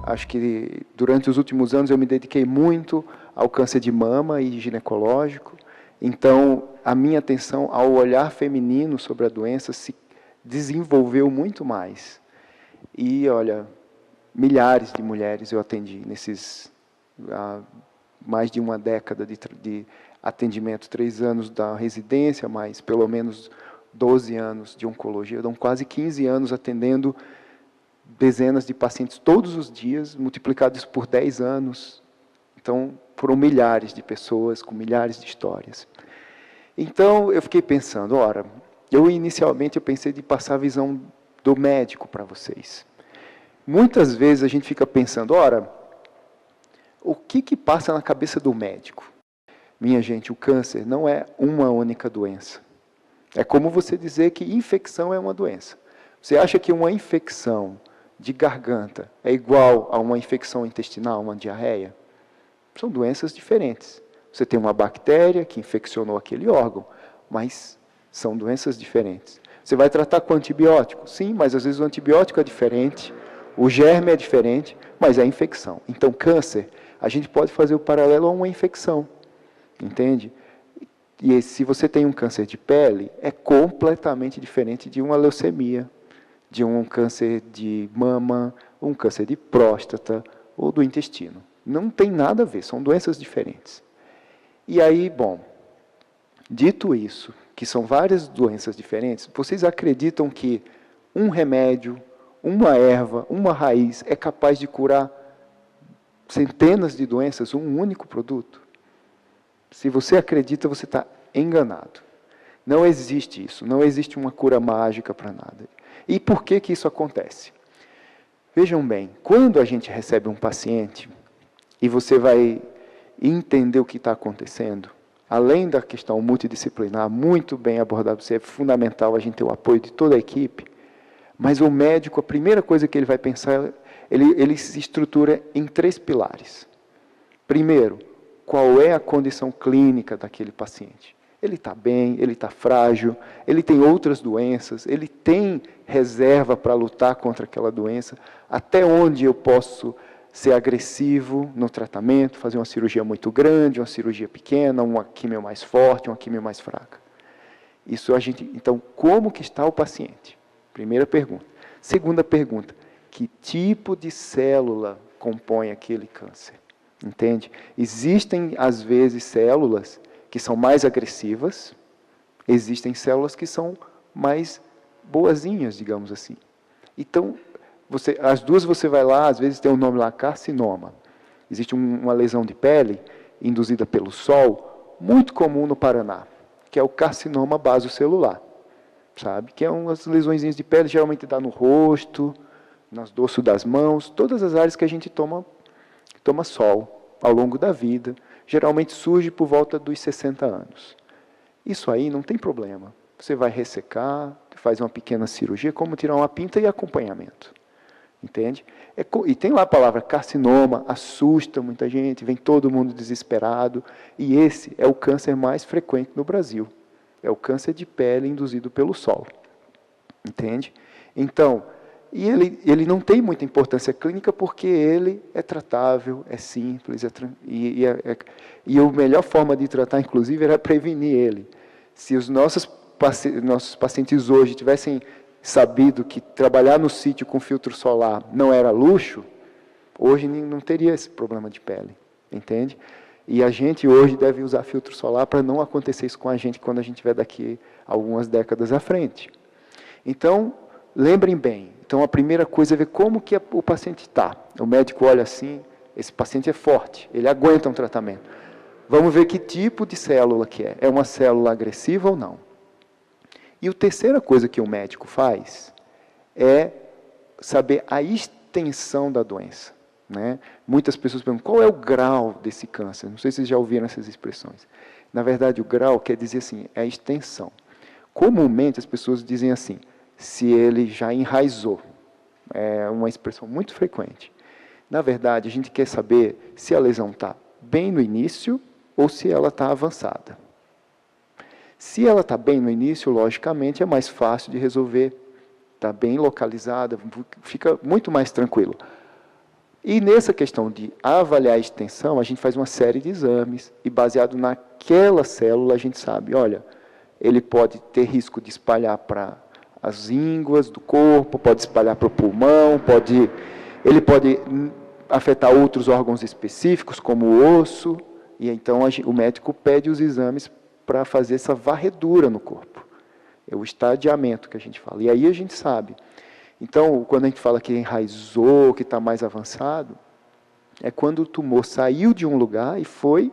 acho que durante os últimos anos eu me dediquei muito ao câncer de mama e ginecológico. Então, a minha atenção ao olhar feminino sobre a doença se desenvolveu muito mais. E, olha, milhares de mulheres eu atendi nesses mais de uma década de atendimento, 3 anos da residência, mais pelo menos 12 anos de oncologia. Então, quase 15 anos atendendo dezenas de pacientes todos os dias, multiplicados por 10 anos. Então, foram milhares de pessoas com milhares de histórias. Então, eu fiquei pensando, ora, inicialmente eu pensei de passar a visão do médico para vocês. Muitas vezes a gente fica pensando, ora, o que passa na cabeça do médico? Minha gente, o câncer não é uma única doença. É como você dizer que infecção é uma doença. Você acha que uma infecção de garganta é igual a uma infecção intestinal, uma diarreia? São doenças diferentes. Você tem uma bactéria que infeccionou aquele órgão, mas são doenças diferentes. Você vai tratar com antibiótico? Sim, mas às vezes o antibiótico é diferente, o germe é diferente, mas é infecção. Então, câncer, a gente pode fazer o paralelo a uma infecção, entende? E se você tem um câncer de pele, é completamente diferente de uma leucemia, de um câncer de mama, um câncer de próstata ou do intestino. Não tem nada a ver, são doenças diferentes. E aí, bom, dito isso, que são várias doenças diferentes, vocês acreditam que um remédio, uma erva, uma raiz é capaz de curar centenas de doenças, um único produto? Se você acredita, você está enganado. Não existe isso, não existe uma cura mágica para nada. E por que isso acontece? Vejam bem, quando a gente recebe um paciente, e você vai entender o que está acontecendo, além da questão multidisciplinar, muito bem abordada, é fundamental a gente ter o apoio de toda a equipe, mas o médico, a primeira coisa que ele vai pensar, ele se estrutura em 3 pilares. Primeiro, qual é a condição clínica daquele paciente? Ele está bem, ele está frágil, ele tem outras doenças, ele tem reserva para lutar contra aquela doença, até onde eu posso ser agressivo no tratamento, fazer uma cirurgia muito grande, uma cirurgia pequena, uma quimio mais forte, uma quimio mais fraca. Isso a gente, então, como que está o paciente? Primeira pergunta. Segunda pergunta, que tipo de célula compõe aquele câncer? Entende? Existem, às vezes, células que são mais agressivas, existem células que são mais boazinhas, digamos assim. Então, as duas você vai lá, às vezes tem um nome lá, carcinoma. Existe uma lesão de pele induzida pelo sol, muito comum no Paraná, que é o carcinoma basocelular, sabe? Que é umas lesõezinhas de pele, geralmente dá no rosto, nos dorsos das mãos, todas as áreas que a gente toma sol ao longo da vida, geralmente surge por volta dos 60 anos. Isso aí não tem problema. Você vai ressecar, faz uma pequena cirurgia, como tirar uma pinta e acompanhamento. Entende? E tem lá a palavra carcinoma, assusta muita gente, vem todo mundo desesperado, e esse é o câncer mais frequente no Brasil. É o câncer de pele induzido pelo sol. Entende? Então, e ele não tem muita importância clínica porque ele é tratável, é simples, e a melhor forma de tratar, inclusive, era prevenir ele. Se os nossos pacientes hoje tivessem sabido que trabalhar no sítio com filtro solar não era luxo, hoje não teria esse problema de pele, entende? E a gente hoje deve usar filtro solar para não acontecer isso com a gente quando a gente estiver daqui algumas décadas à frente. Então, lembrem bem, então a primeira coisa é ver como que o paciente está. O médico olha assim, esse paciente é forte, ele aguenta um tratamento. Vamos ver que tipo de célula que é. É uma célula agressiva ou não? E a terceira coisa que o médico faz é saber a extensão da doença. Né? Muitas pessoas perguntam, qual é o grau desse câncer? Não sei se vocês já ouviram essas expressões. Na verdade, o grau quer dizer assim, é a extensão. Comumente, as pessoas dizem assim, se ele já enraizou. É uma expressão muito frequente. Na verdade, a gente quer saber se a lesão está bem no início ou se ela está avançada. Se ela está bem no início, logicamente, é mais fácil de resolver. Está bem localizada, fica muito mais tranquilo. E nessa questão de avaliar a extensão, a gente faz uma série de exames, e baseado naquela célula, a gente sabe, olha, ele pode ter risco de espalhar para as ínguas do corpo, pode espalhar para o pulmão, ele pode afetar outros órgãos específicos, como o osso, e então o médico pede os exames para fazer essa varredura no corpo. É o estadiamento que a gente fala. E aí a gente sabe. Então, quando a gente fala que enraizou, que está mais avançado, é quando o tumor saiu de um lugar e foi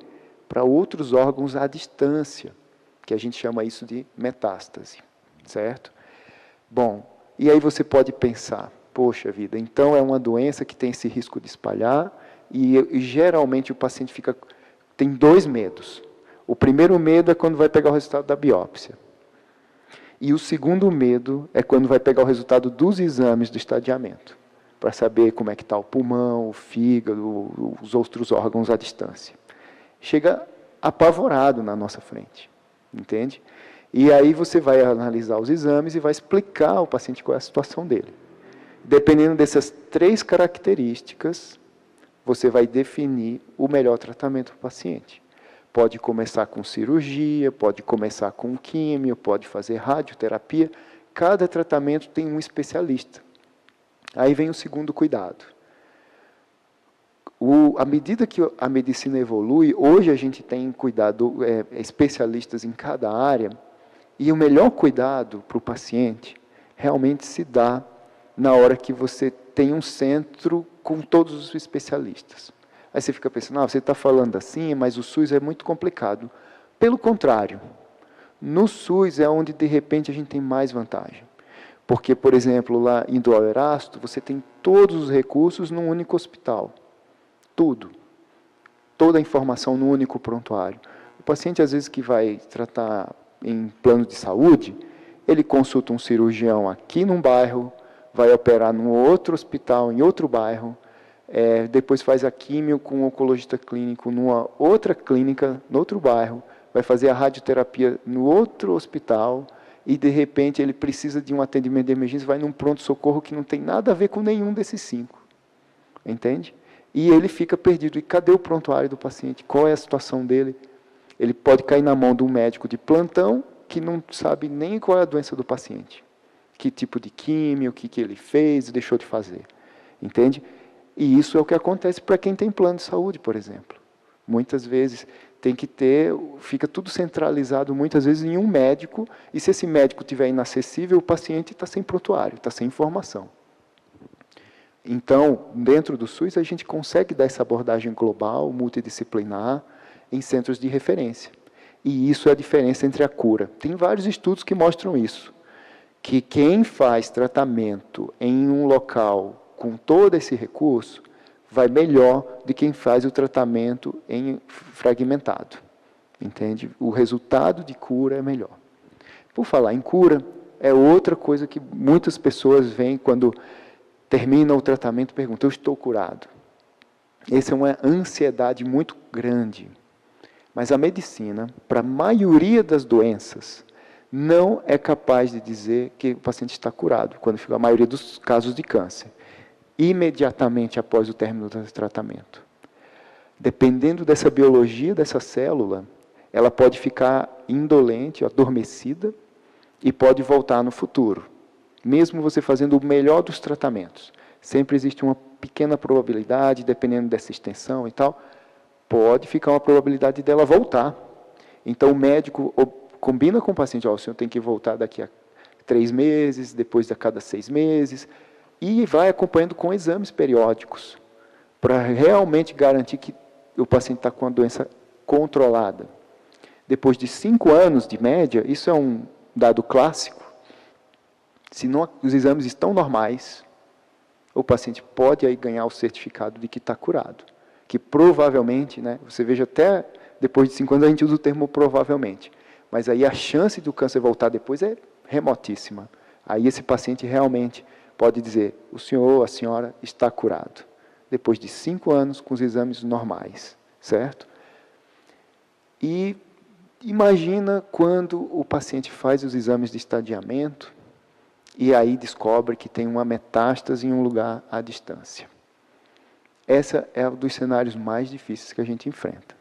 para outros órgãos à distância, que a gente chama isso de metástase, certo? Bom, e aí você pode pensar, poxa vida, então é uma doença que tem esse risco de espalhar, e geralmente o paciente tem dois medos. O primeiro medo é quando vai pegar o resultado da biópsia. E o segundo medo é quando vai pegar o resultado dos exames do estadiamento, para saber como é que está o pulmão, o fígado, os outros órgãos à distância. Chega apavorado na nossa frente, entende? E aí você vai analisar os exames e vai explicar ao paciente qual é a situação dele. Dependendo dessas três características, você vai definir o melhor tratamento para o paciente. Pode começar com cirurgia, pode começar com químio, pode fazer radioterapia. Cada tratamento tem um especialista. Aí vem o segundo cuidado. À medida que a medicina evolui, hoje a gente tem especialistas em cada área, e o melhor cuidado para o paciente realmente se dá na hora que você tem um centro com todos os especialistas. Aí você fica pensando, você está falando assim, mas o SUS é muito complicado. Pelo contrário, no SUS é onde, de repente, a gente tem mais vantagem. Porque, por exemplo, lá em do Erasto, você tem todos os recursos num único hospital. Tudo. Toda a informação no único prontuário. O paciente, às vezes, que vai tratar em plano de saúde, ele consulta um cirurgião aqui num bairro, vai operar num outro hospital, em outro bairro, depois faz a químio com um oncologista clínico numa outra clínica, no outro bairro, vai fazer a radioterapia no outro hospital, e de repente ele precisa de um atendimento de emergência, vai num pronto-socorro que não tem nada a ver com nenhum desses 5. Entende? E ele fica perdido. E cadê o prontuário do paciente? Qual é a situação dele? Ele pode cair na mão de um médico de plantão que não sabe nem qual é a doença do paciente. Que tipo de químio, o que ele fez, deixou de fazer. Entende? E isso é o que acontece para quem tem plano de saúde, por exemplo. Muitas vezes fica tudo centralizado, muitas vezes, em um médico, e se esse médico estiver inacessível, o paciente está sem prontuário, está sem informação. Então, dentro do SUS, a gente consegue dar essa abordagem global, multidisciplinar, em centros de referência. E isso é a diferença entre a cura. Tem vários estudos que mostram isso, que quem faz tratamento em um local com todo esse recurso, vai melhor de quem faz o tratamento fragmentado. Entende? O resultado de cura é melhor. Por falar em cura, é outra coisa que muitas pessoas veem quando terminam o tratamento e perguntam, eu estou curado? Essa é uma ansiedade muito grande. Mas a medicina, para a maioria das doenças, não é capaz de dizer que o paciente está curado, quando fica a maioria dos casos de câncer. Imediatamente após o término do tratamento. Dependendo dessa biologia dessa célula, ela pode ficar indolente, adormecida, e pode voltar no futuro, mesmo você fazendo o melhor dos tratamentos. Sempre existe uma pequena probabilidade, dependendo dessa extensão e tal, pode ficar uma probabilidade dela voltar. Então, o médico combina com o paciente, o senhor tem que voltar daqui a 3 meses, depois a cada 6 meses, e vai acompanhando com exames periódicos, para realmente garantir que o paciente está com a doença controlada. Depois de 5 anos de média, isso é um dado clássico, se os exames estão normais, o paciente pode aí ganhar o certificado de que está curado. Que provavelmente, você veja até depois de 5 anos a gente usa o termo provavelmente, mas aí a chance do câncer voltar depois é remotíssima. Aí esse paciente realmente pode dizer, o senhor, a senhora está curado. Depois de 5 anos com os exames normais, certo? E imagina quando o paciente faz os exames de estadiamento e aí descobre que tem uma metástase em um lugar à distância. Esse é um dos cenários mais difíceis que a gente enfrenta.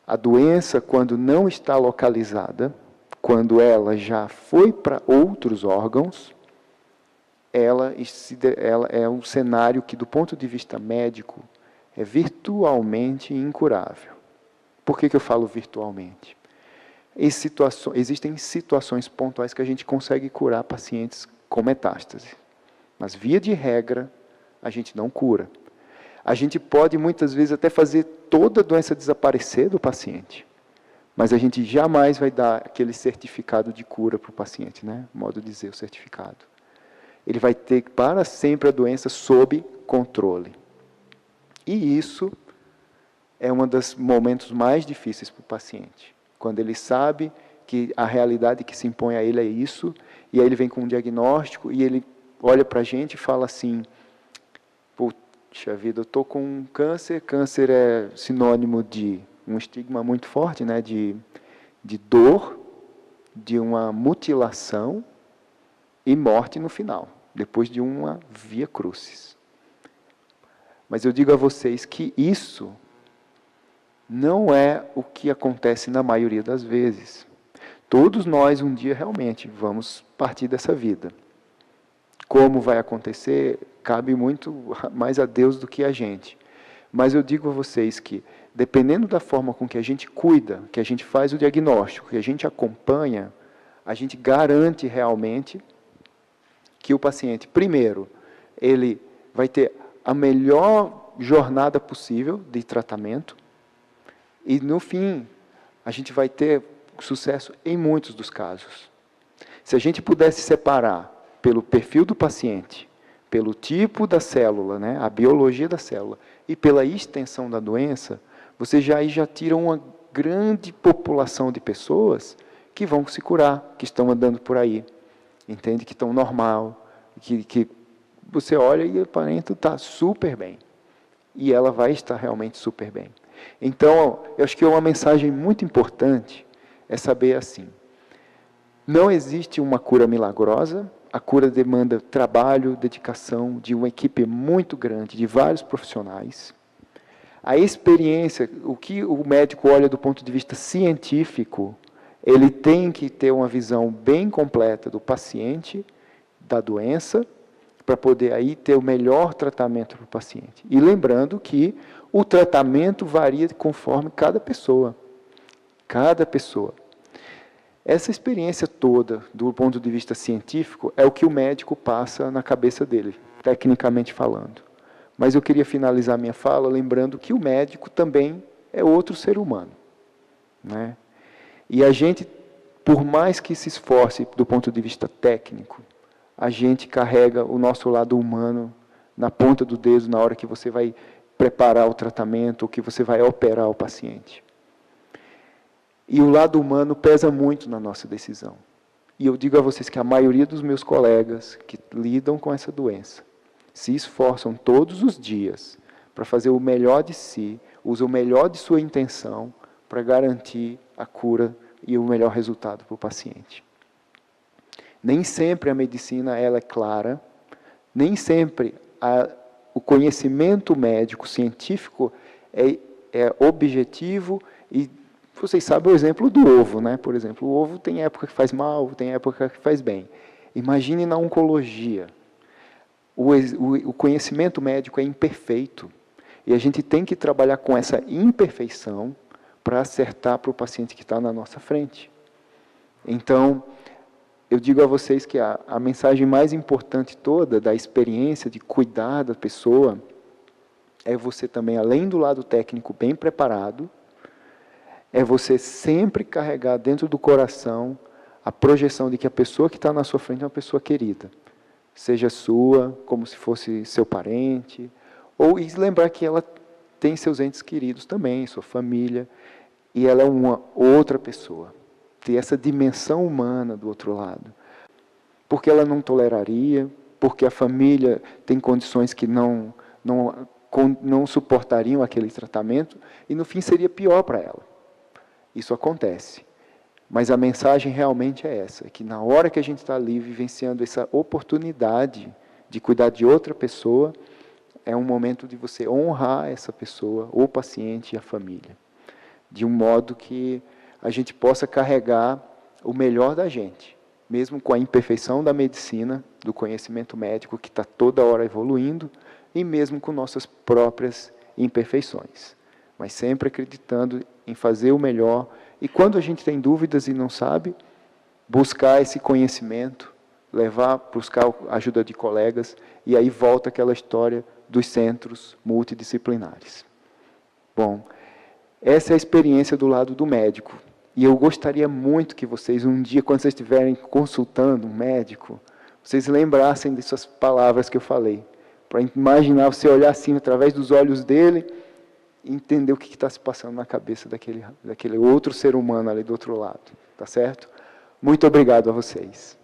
A doença, quando não está localizada, quando ela já foi para outros órgãos, ela é um cenário que, do ponto de vista médico, é virtualmente incurável. Por que eu falo virtualmente? Existem situações pontuais que a gente consegue curar pacientes com metástase. Mas, via de regra, a gente não cura. A gente pode, muitas vezes, até fazer toda a doença desaparecer do paciente. Mas a gente jamais vai dar aquele certificado de cura para o paciente, né? Modo de dizer, o certificado. Ele vai ter para sempre a doença sob controle. E isso é um dos momentos mais difíceis para o paciente. Quando ele sabe que a realidade que se impõe a ele é isso, e aí ele vem com um diagnóstico, e ele olha para a gente e fala assim, puxa vida, eu estou com um câncer. Câncer é sinônimo de um estigma muito forte, né, de dor, de uma mutilação e morte no final, depois de uma via crucis. Mas eu digo a vocês que isso não é o que acontece na maioria das vezes. Todos nós, um dia, realmente, vamos partir dessa vida. Como vai acontecer, cabe muito mais a Deus do que a gente. Mas eu digo a vocês que, dependendo da forma com que a gente cuida, que a gente faz o diagnóstico, que a gente acompanha, a gente garante realmente que o paciente, primeiro, ele vai ter a melhor jornada possível de tratamento, e, no fim, a gente vai ter sucesso em muitos dos casos. Se a gente pudesse separar pelo perfil do paciente, pelo tipo da célula, né, a biologia da célula, e pela extensão da doença, você já tira uma grande população de pessoas que vão se curar, que estão andando por aí, entende? Que estão normal, que você olha e aparenta está super bem. E ela vai estar realmente super bem. Então, eu acho que uma mensagem muito importante é saber assim, não existe uma cura milagrosa, a cura demanda trabalho, dedicação de uma equipe muito grande, de vários profissionais. A experiência, o que o médico olha do ponto de vista científico, ele tem que ter uma visão bem completa do paciente, da doença, para poder aí ter o melhor tratamento para o paciente. E lembrando que o tratamento varia conforme cada pessoa. Cada pessoa. Essa experiência toda, do ponto de vista científico, é o que o médico passa na cabeça dele, tecnicamente falando. Mas eu queria finalizar minha fala lembrando que o médico também é outro ser humano, né? E a gente, por mais que se esforce do ponto de vista técnico, a gente carrega o nosso lado humano na ponta do dedo na hora que você vai preparar o tratamento, ou que você vai operar o paciente. E o lado humano pesa muito na nossa decisão. E eu digo a vocês que a maioria dos meus colegas que lidam com essa doença se esforçam todos os dias para fazer o melhor de si, usam o melhor de sua intenção para garantir a cura e o melhor resultado para o paciente. Nem sempre a medicina ela é clara, nem sempre o conhecimento médico, científico é objetivo e vocês sabem o exemplo do ovo, né? Por exemplo, o ovo tem época que faz mal, tem época que faz bem. Imagine na oncologia. O conhecimento médico é imperfeito. E a gente tem que trabalhar com essa imperfeição para acertar para o paciente que está na nossa frente. Então, eu digo a vocês que a mensagem mais importante toda da experiência de cuidar da pessoa é você também, além do lado técnico bem preparado, é você sempre carregar dentro do coração a projeção de que a pessoa que está na sua frente é uma pessoa querida. Seja sua, como se fosse seu parente, ou e lembrar que ela tem seus entes queridos também, sua família, e ela é uma outra pessoa. Ter essa dimensão humana do outro lado. Porque ela não toleraria, porque a família tem condições que não suportariam aquele tratamento, e no fim seria pior para ela. Isso acontece. Mas a mensagem realmente é essa, que na hora que a gente está ali vivenciando essa oportunidade de cuidar de outra pessoa, é um momento de você honrar essa pessoa, o paciente e a família, de um modo que a gente possa carregar o melhor da gente, mesmo com a imperfeição da medicina, do conhecimento médico que está toda hora evoluindo, e mesmo com nossas próprias imperfeições, mas sempre acreditando em fazer o melhor. E quando a gente tem dúvidas e não sabe, buscar esse conhecimento, buscar a ajuda de colegas, e aí volta aquela história dos centros multidisciplinares. Bom, essa é a experiência do lado do médico. E eu gostaria muito que vocês, um dia, quando vocês estiverem consultando um médico, vocês lembrassem dessas palavras que eu falei, para imaginar, você olhar assim, através dos olhos dele, e entender o que está se passando na cabeça daquele outro ser humano ali do outro lado. Tá certo? Muito obrigado a vocês.